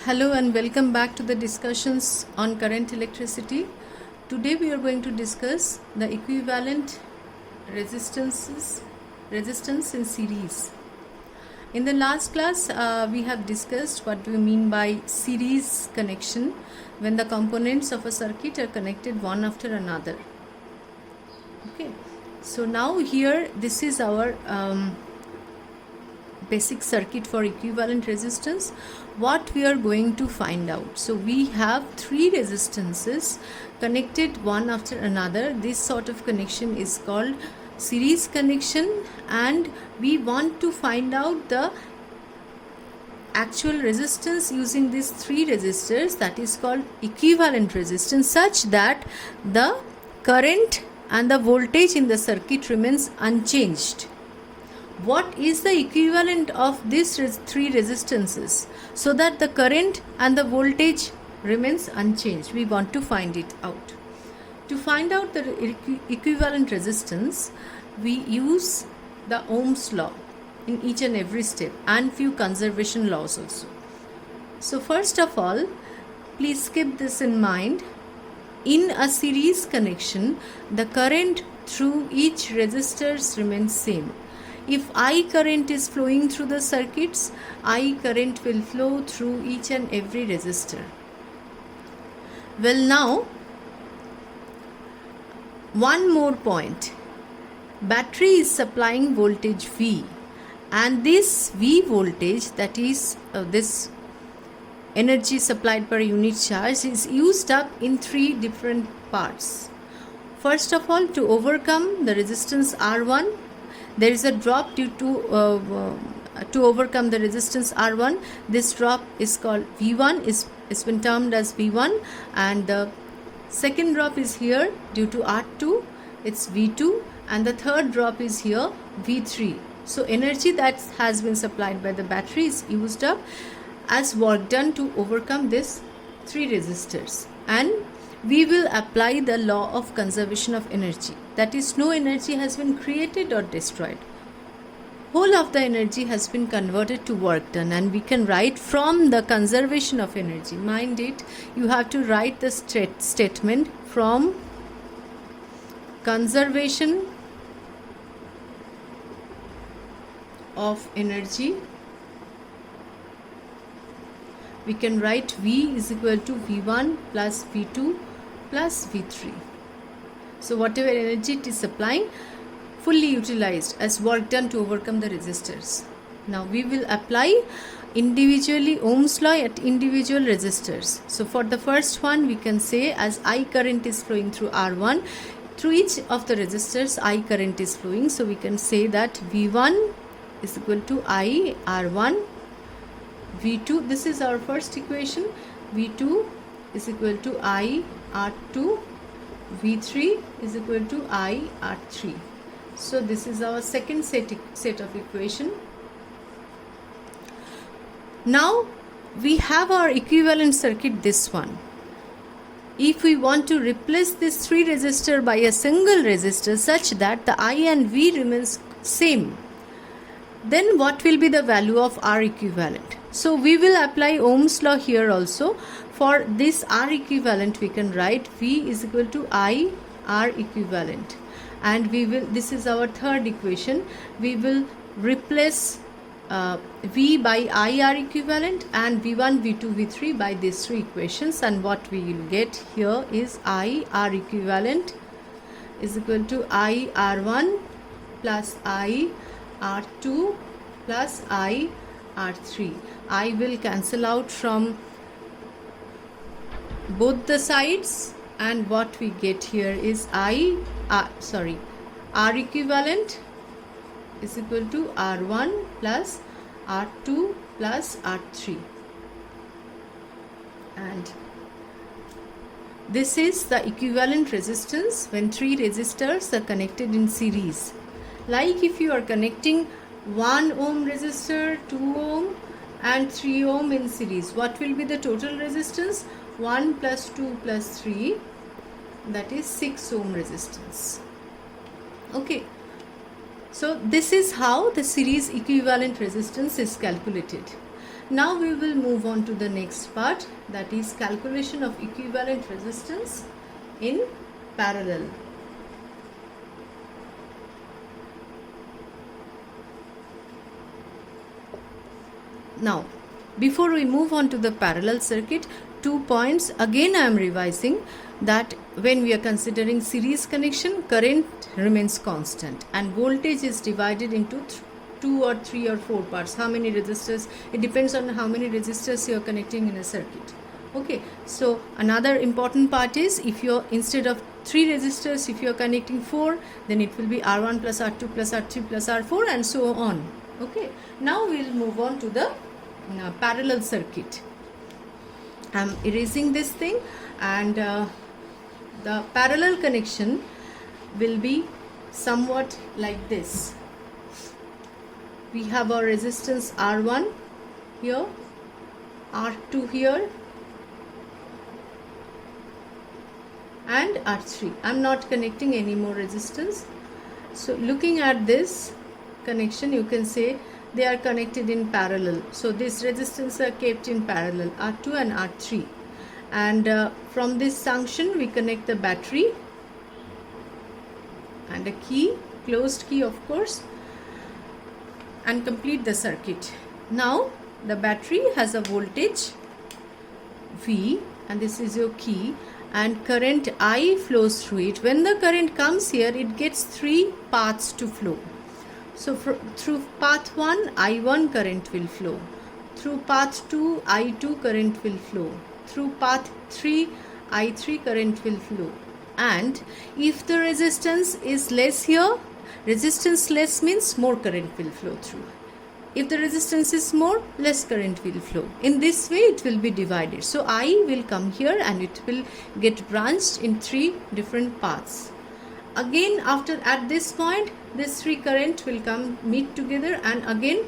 Hello and welcome back to the discussions on current electricity. Today we are going to discuss the equivalent resistance in series. In the last class we have discussed what do we mean by series connection when the components of a circuit are connected one after another. Okay, so now here this is our basic circuit for equivalent resistance. What we are going to find out, so we have three resistances connected one after another. This sort of connection is called series connection, and we want to find out the actual resistance using these three resistors, that is called equivalent resistance, such that the current and the voltage in the circuit remains unchanged. What is the equivalent of these three resistances so that the current and the voltage remains unchanged? We want to find it out. To find out the equivalent resistance, we use the Ohm's law in each and every step and few conservation laws also. So first of all, please keep this in mind. In a series connection, the current through each resistor remains same. If I current is flowing through the circuits, I current will flow through each and every resistor. Well, now one more point. Battery is supplying voltage V, and this V voltage, that is this energy supplied per unit charge, is used up in three different parts. First of all, to overcome the resistance R1, there is a drop due to overcome the resistance R1. This drop is called V1, is been termed as V1, and the second drop is here due to R2, it's V2, and the third drop is here V3. So energy that has been supplied by the battery is used up as work done to overcome these three resistors, and we will apply the law of conservation of energy. That is, no energy has been created or destroyed. Whole of the energy has been converted to work done, and we can write from the conservation of energy. Mind it, you have to write the statement from conservation of energy. We can write V is equal to V1 plus V2 plus V3. So whatever energy it is supplying, fully utilized as work done to overcome the resistors. Now we will apply individually Ohm's law at individual resistors. So for the first one, we can say, as I current is flowing through R1, through each of the resistors I current is flowing. So we can say that V1 is equal to I R1, V2, this is our first equation, V2 is equal to I R2, V3 is equal to I R3. So this is our second set of equation. Now we have our equivalent circuit, this one. If we want to replace this three resistor by a single resistor such that the I and V remains same, then what will be the value of R equivalent? So we will apply Ohm's law here also. For this R equivalent, we can write V is equal to I R equivalent, and we will, this is our third equation, we will replace V by I R equivalent and V1, V2, V3 by these three equations, and what we will get here is I R equivalent is equal to I R1 plus I R2 plus I R3. I will cancel out from both the sides, and what we get here is R equivalent is equal to R1 plus R2 plus R3, and this is the equivalent resistance when three resistors are connected in series. Like if you are connecting 1 ohm resistor, 2 ohm and 3 ohm in series, what will be the total resistance? 1 plus 2 plus 3, that is 6 ohm resistance. Okay, so this is how the series equivalent resistance is calculated. Now we will move on to the next part, that is calculation of equivalent resistance in parallel. Now, before we move on to the parallel circuit, 2 points again I am revising, that when we are considering series connection, current remains constant and voltage is divided into 2 or 3 or 4 parts. How many resistors? It depends on how many resistors you are connecting in a circuit. Okay, so another important part is, if you are, instead of 3 resistors, if you are connecting 4, then it will be R1 plus R2 plus R3 plus R4 and so on. Okay, now we will move on to the parallel circuit. I am erasing this thing, and the parallel connection will be somewhat like this. We have our resistance R1 here, R2 here, and R3. I am not connecting any more resistance. So looking at this connection, you can say they are connected in parallel. So these resistance are kept in parallel, R2 and R3. And from this junction we connect the battery and a key, closed key of course, and complete the circuit. Now the battery has a voltage V, and this is your key, and current I flows through it. When the current comes here, it gets 3 paths to flow. So through path 1, I1 current will flow. Through path 2, I2 current will flow. Through path 3, I3 current will flow. And if the resistance is less here, resistance less means more current will flow through. If the resistance is more, less current will flow. In this way it will be divided. So I will come here and it will get branched in 3 different paths. Again, at this point, this 3 current will come meet together, and again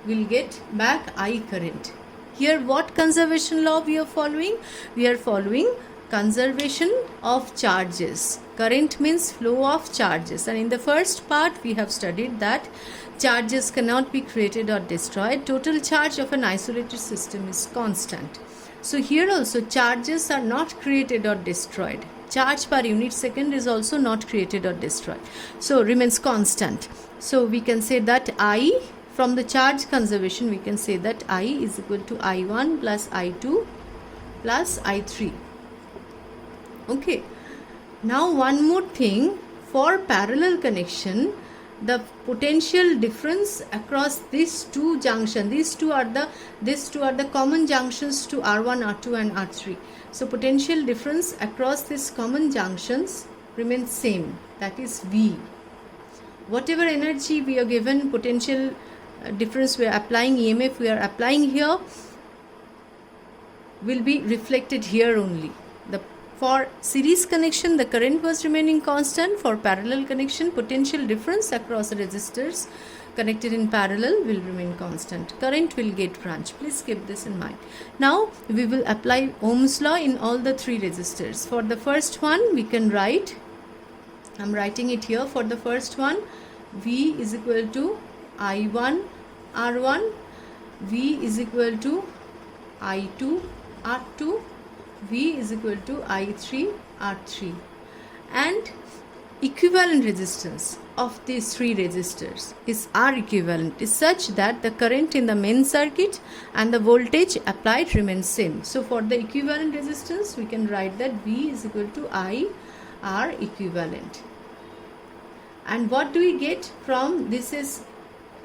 we'll get back I current. Here what conservation law we are following? We are following conservation of charges. Current means flow of charges, and in the first part we have studied that charges cannot be created or destroyed. Total charge of an isolated system is constant. So here also charges are not created or destroyed. Charge per unit second is also not created or destroyed. So remains constant. So we can say that I, from the charge conservation, we can say that I is equal to I1 plus I2 plus I3. Okay. Now one more thing, for parallel connection, the potential difference across these 2 junctions, these two are the common junctions to R1, R2 and R3. So potential difference across these common junctions remains same, that is V. Whatever energy we are given, potential difference we are applying, EMF we are applying here, will be reflected here only. For series connection, the current was remaining constant. For parallel connection, potential difference across resistors connected in parallel will remain constant. Current will get branched. Please keep this in mind. Now we will apply Ohm's law in all the 3 resistors. For the first one, we can write, I am writing it here. For the first one, V is equal to I1 R1, V is equal to I2 R2, V is equal to I3 R3, and equivalent resistance of these 3 resistors is R equivalent, is such that the current in the main circuit and the voltage applied remains same. So for the equivalent resistance, we can write that V is equal to I R equivalent. And what do we get from this? Is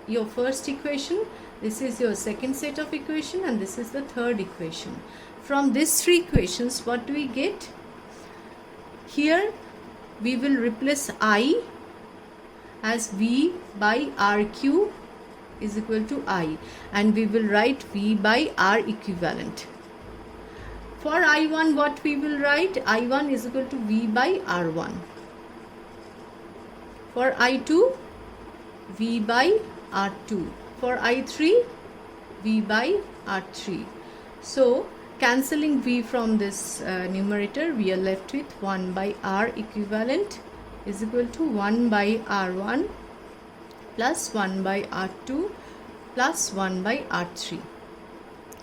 your first equation, this is your second set of equation, and this is the third equation. From these 3 equations, what do we get? Here we will replace I as V by RQ is equal to I, and we will write V by R equivalent. For I1, what we will write? I1 is equal to V by R1. For I2, V by R2. For I3, V by R3. So cancelling V from this numerator, we are left with 1 by R equivalent is equal to 1 by R1 plus 1 by R2 plus 1 by R3.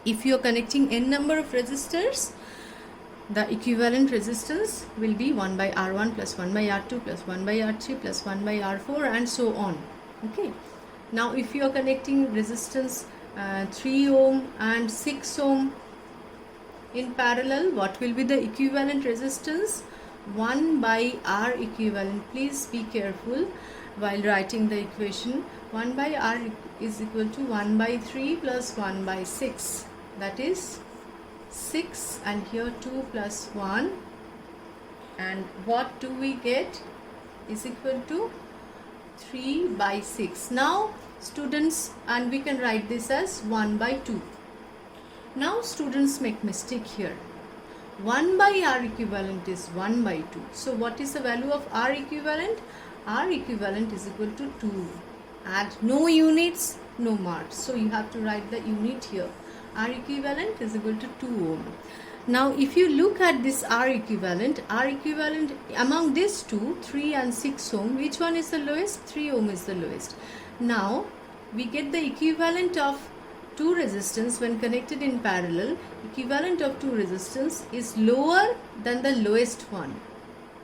If you are connecting n number of resistors, the equivalent resistance will be 1 by R1 plus 1 by R2 plus 1 by R3 plus 1 by R4 and so on. Okay. Now if you are connecting resistance 3 ohm and 6 ohm in parallel, what will be the equivalent resistance? 1 by R equivalent. Please be careful while writing the equation. 1 by R is equal to 1 by 3 plus 1 by 6. That is 6, and here 2 plus 1, and what do we get is equal to 3 by 6. Now students, and we can write this as 1 by 2. Now students make mistake here. 1 by R equivalent is 1 by 2. So what is the value of R equivalent? R equivalent is equal to 2. Add no units, no marks. So you have to write the unit here. R equivalent is equal to 2 ohm. Now if you look at this R equivalent among these two, 3 and 6 ohm, which one is the lowest? 3 ohm is the lowest. Now we get the equivalent of two resistance when connected in parallel. Equivalent of two resistance is lower than the lowest one.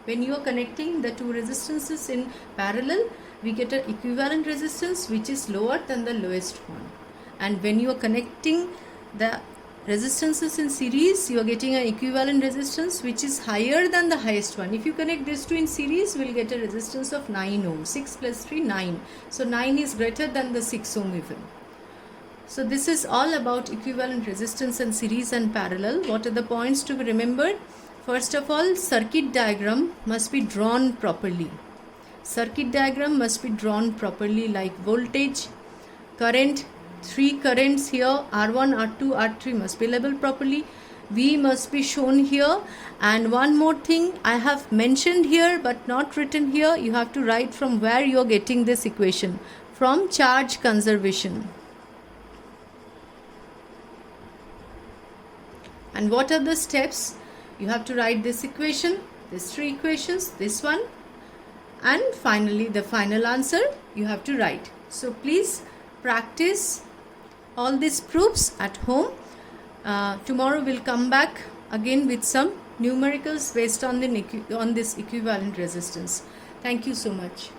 When you are connecting the two resistances in parallel, we get an equivalent resistance which is lower than the lowest one. And when you are connecting the resistances in series, you are getting an equivalent resistance which is higher than the highest one. If you connect these two in series, we will get a resistance of 9 ohm. 6 plus 3, 9. So 9 is greater than the 6 ohm even. So this is all about equivalent resistance and series and parallel. What are the points to be remembered? First of all, circuit diagram must be drawn properly. Circuit diagram must be drawn properly, like voltage, current, 3 currents here, R1, R2, R3 must be labeled properly. V must be shown here. And one more thing I have mentioned here but not written here, you have to write from where you are getting this equation. From charge conservation. And what are the steps? You have to write this equation, these 3 equations, this one, and finally the final answer you have to write. So please practice all these proofs at home. Tomorrow we'll come back again with some numericals based on this equivalent resistance. Thank you so much.